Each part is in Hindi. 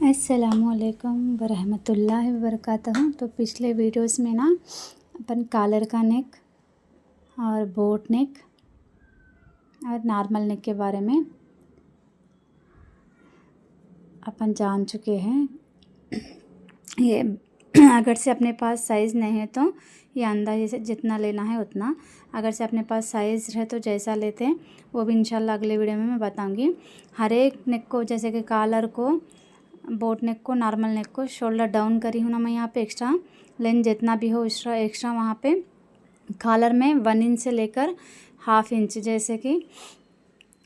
अस्सलामुअलैकुम वरहमतुल्लाहि वबरकातुहू। तो पिछले वीडियोस में ना अपन कॉलर का नेक और बोट नेक और नॉर्मल नेक के बारे में अपन जान चुके हैं। ये अगर से अपने पास साइज़ नहीं है तो ये अंदाजे से जितना लेना है उतना, अगर से अपने पास साइज़ है तो जैसा लेते हैं वो भी इंशाल्लाह अगले वीडियो में मैं बताऊंगी। हर एक नेक को, जैसे कि कॉलर को, बोट नेक को, नॉर्मल नेक को शोल्डर डाउन करी हूँ ना मैं यहाँ पे। एक्स्ट्रा लेंथ जितना भी हो एक्स्ट्रा वहाँ पे कॉलर में 1 इंच से लेकर ½ इंच, जैसे कि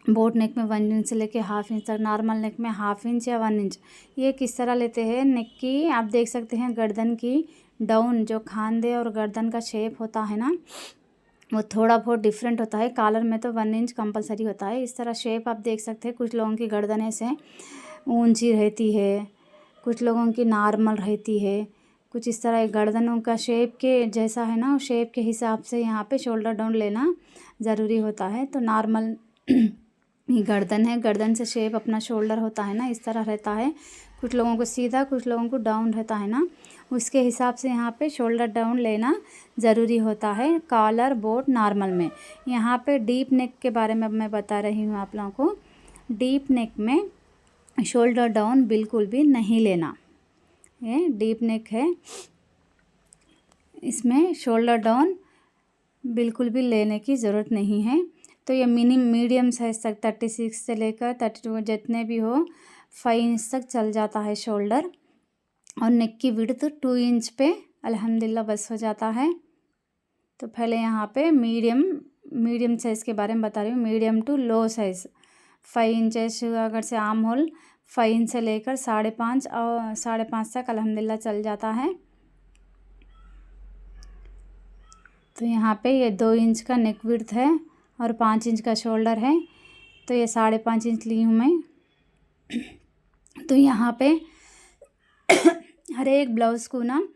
बोट नेक में 1 इंच से लेकर ½ इंच तक, नॉर्मल नेक में ½ इंच या 1 इंच। ये किस तरह लेते हैं नेक की, आप देख सकते हैं गर्दन की डाउन, जो खांदे और गर्दन का शेप होता है ना, वो थोड़ा बहुत डिफरेंट होता है। कॉलर में तो 1 इंच कंपलसरी होता है। इस तरह शेप आप देख सकते हैं। कुछ लोगों की गर्दन ऐसे ऊंची रहती है, कुछ लोगों की नॉर्मल रहती है, कुछ इस तरह गर्दनों का शेप के जैसा है ना, शेप के हिसाब से यहाँ पे शोल्डर डाउन लेना ज़रूरी होता है। तो नॉर्मल गर्दन है, गर्दन से शेप अपना शोल्डर होता है ना, इस तरह रहता है। कुछ लोगों को सीधा, कुछ लोगों को डाउन रहता है ना, उसके हिसाब से यहाँ पे शोल्डर डाउन लेना ज़रूरी होता है कॉलर, बोट, नॉर्मल में। यहाँ पे डीप नेक के बारे में अब मैं बता रही हूँ आप लोगों को। डीप नेक में शोल्डर डाउन बिल्कुल भी नहीं लेना। ये डीप नेक है, इसमें शोल्डर डाउन बिल्कुल भी लेने की ज़रूरत नहीं है। तो ये मीडियम साइज़ तक 36 से लेकर 32 जितने भी हो 5 इंच तक चल जाता है शोल्डर। और नेक की विड्थ 2 इंच पे अल्हम्दुलिल्लाह बस हो जाता है। तो पहले यहाँ पे मीडियम साइज़ के बारे में बता रही हूँ। Medium to low size 5 inches, अगर से आर्म होल 5 इंच से लेकर 5.5 और 5.5 तक अल्हम्दुलिल्लाह चल जाता है। तो यहाँ पे ये 2 इंच का नेक विड्थ है और 5 इंच का शोल्डर है, तो ये 5.5 इंच ली हूँ मैं। तो यहाँ पे हर एक ब्लाउज़ को ना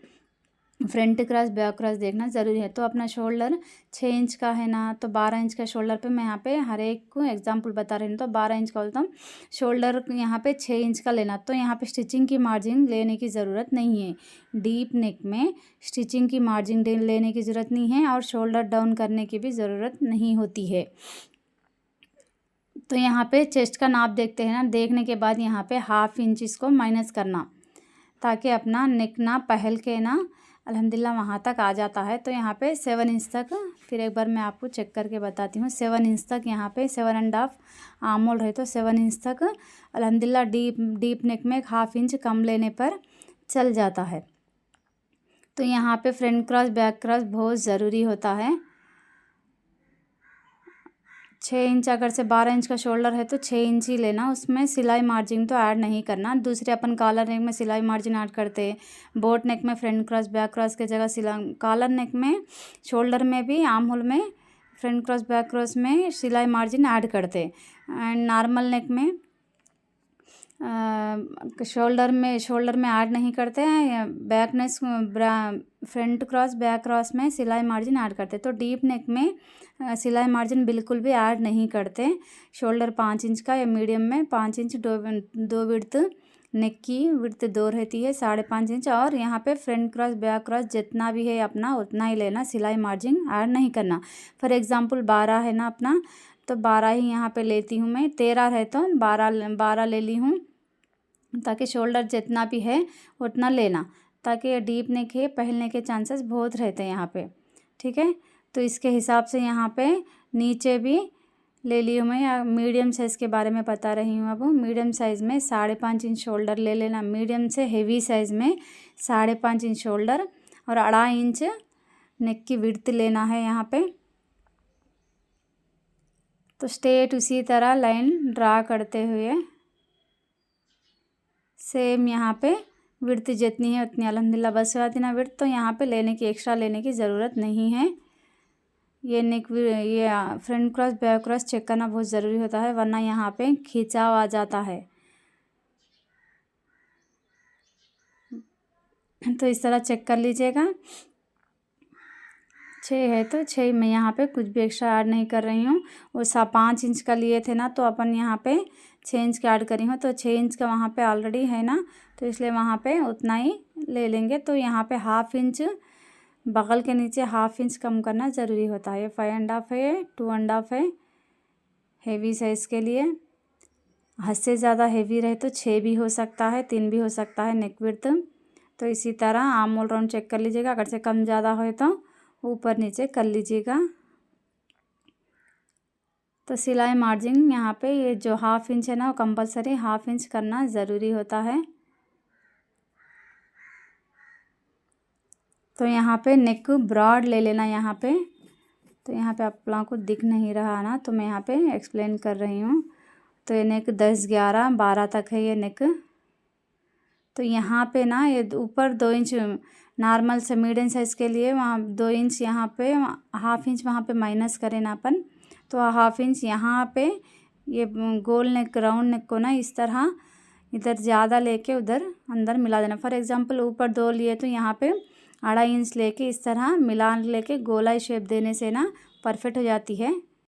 फ्रंट क्रॉस बैक क्रॉस देखना ज़रूरी है। तो अपना शोल्डर 6 इंच का है ना, तो 12 इंच का शोल्डर पे मैं यहाँ पे हर एक को एग्जांपल बता रही हूँ। तो 12 इंच का बोलता हूँ, शोल्डर यहाँ पे 6 इंच का लेना। तो यहाँ पे स्टिचिंग की मार्जिन लेने की ज़रूरत नहीं है। डीप नेक में स्टिचिंग की मार्जिन लेने की ज़रूरत नहीं है और शोल्डर डाउन करने की भी ज़रूरत नहीं होती है। तो यहाँ पे चेस्ट का नाप देखते हैं ना, देखने के बाद यहाँ पे ½ इंच इसको माइनस करना, ताकि अपना नेक ना पहल के ना अल्हम्दुलिल्लाह वहाँ तक आ जाता है। तो यहाँ पे 7 इंच तक, फिर एक बार मैं आपको चेक करके बताती हूँ। 7 इंच तक यहाँ पे 7.5 आर्म होल रहे, तो 7 इंच तक अल्हम्दुलिल्लाह डीप नेक में ½ इंच कम लेने पर चल जाता है। तो यहाँ पे फ्रंट क्रॉस बैक क्रॉस बहुत ज़रूरी होता है। 6 इंच, अगर से 12 इंच का शोल्डर है तो 6 इंच ही लेना, उसमें सिलाई मार्जिन तो ऐड नहीं करना। दूसरे अपन कॉलर नेक में सिलाई मार्जिन ऐड करते हैं, बोट नेक में फ्रंट क्रॉस बैक क्रॉस के जगह सिलाई, कॉलर नेक में शोल्डर में भी आर्म होल में फ्रंट क्रॉस बैक क्रॉस में सिलाई मार्जिन ऐड करते हैं। एंड नॉर्मल नेक में शोल्डर में ऐड नहीं करते हैं। Back neck front cross back cross में सिलाई मार्जिन ऐड करते हैं। तो डीप नेक में सिलाई मार्जिन बिल्कुल भी ऐड नहीं करते। शोल्डर 5 इंच का या मीडियम में 5 इंच, दो विड्थ, नेक की विड्थ 2 रहती है 5.5 इंच। और यहाँ पे फ्रंट क्रॉस बैक क्रॉस जितना भी है अपना उतना ही लेना, सिलाई मार्जिन ऐड नहीं करना। फॉर एग्जांपल 12 है ना अपना, तो 12 ही यहाँ पे लेती हूँ मैं। 13 है तो 12 ले ली हूँ, ताकि शोल्डर जितना भी है उतना लेना, ताकि ये डीप नेक है, पहनने के चांसेस बहुत रहते हैं यहाँ पे। ठीक है, तो इसके हिसाब से यहाँ पे नीचे भी ले ली हूँ मैं। मीडियम साइज़ के बारे में बता रही हूँ। अब मीडियम साइज़ में 5.5 इंच शोल्डर ले लेना। मीडियम से हेवी साइज़ में 5.5 इंच शोल्डर और 2.5 इंच नेक की विड्थ लेना है यहाँ पे। तो स्ट्रेट उसी तरह लाइन ड्रा करते हुए सेम यहाँ पे विड्थ जितनी है उतनी अल्हम्दुलिल्लाह बस हो जाती ना विड्थ। तो यहाँ पे एक्स्ट्रा लेने की ज़रूरत नहीं है। ये front cross back cross check करना बहुत ज़रूरी होता है, वरना यहाँ पे खिंचाव आ जाता है। तो इस तरह चेक कर लीजिएगा। 6 है तो 6 मैं यहाँ पे कुछ भी एक्स्ट्रा ऐड नहीं कर रही हूँ। वो 5 इंच का लिए थे ना, तो अपन यहाँ पे 6 इंच का ऐड करी हूँ, तो 6 इंच का वहाँ पे ऑलरेडी है ना, तो इसलिए वहाँ पे उतना ही ले लेंगे। तो यहाँ पे 1/2 इंच बगल के नीचे 1/2 इंच कम करना ज़रूरी होता है। 5.5 है, 2.5 है हेवी साइज़ के लिए। हद से ज़्यादा हेवी रहे तो 6 भी हो सकता है, 3 भी हो सकता है नेक विड्थ। तो इसी तरह आर्म होल राउंड चेक कर लीजिएगा, अगर से कम ज़्यादा हो तो ऊपर नीचे कर लीजिएगा। तो सिलाई मार्जिन यहाँ पे ये जो 1/2 इंच है ना, वो कंपलसरी 1/2 इंच करना ज़रूरी होता है। तो यहाँ पे नेक ब्रॉड ले लेना यहाँ पे। तो यहाँ पे आप लोगों को दिख नहीं रहा ना, तो मैं यहाँ पे एक्सप्लेन कर रही हूँ। तो ये नेक 10, 11, 12 तक है ये नेक। तो यहाँ पे ना ये ऊपर 2 इंच नॉर्मल से मीडियम साइज़ के लिए वहाँ 2 इंच यहाँ पे 1/2 इंच वहाँ पे माइनस करें ना अपन। तो 1/2 इंच यहाँ पे ये गोल नेक राउंड नेक को ना इस तरह इधर ज़्यादा लेके उधर अंदर मिला देना। फॉर एग्जांपल ऊपर 2 लिए तो यहाँ पे 2.5 इंच लेके इस तरह मिला लेके गोलाई शेप देने से ना परफेक्ट हो जाती है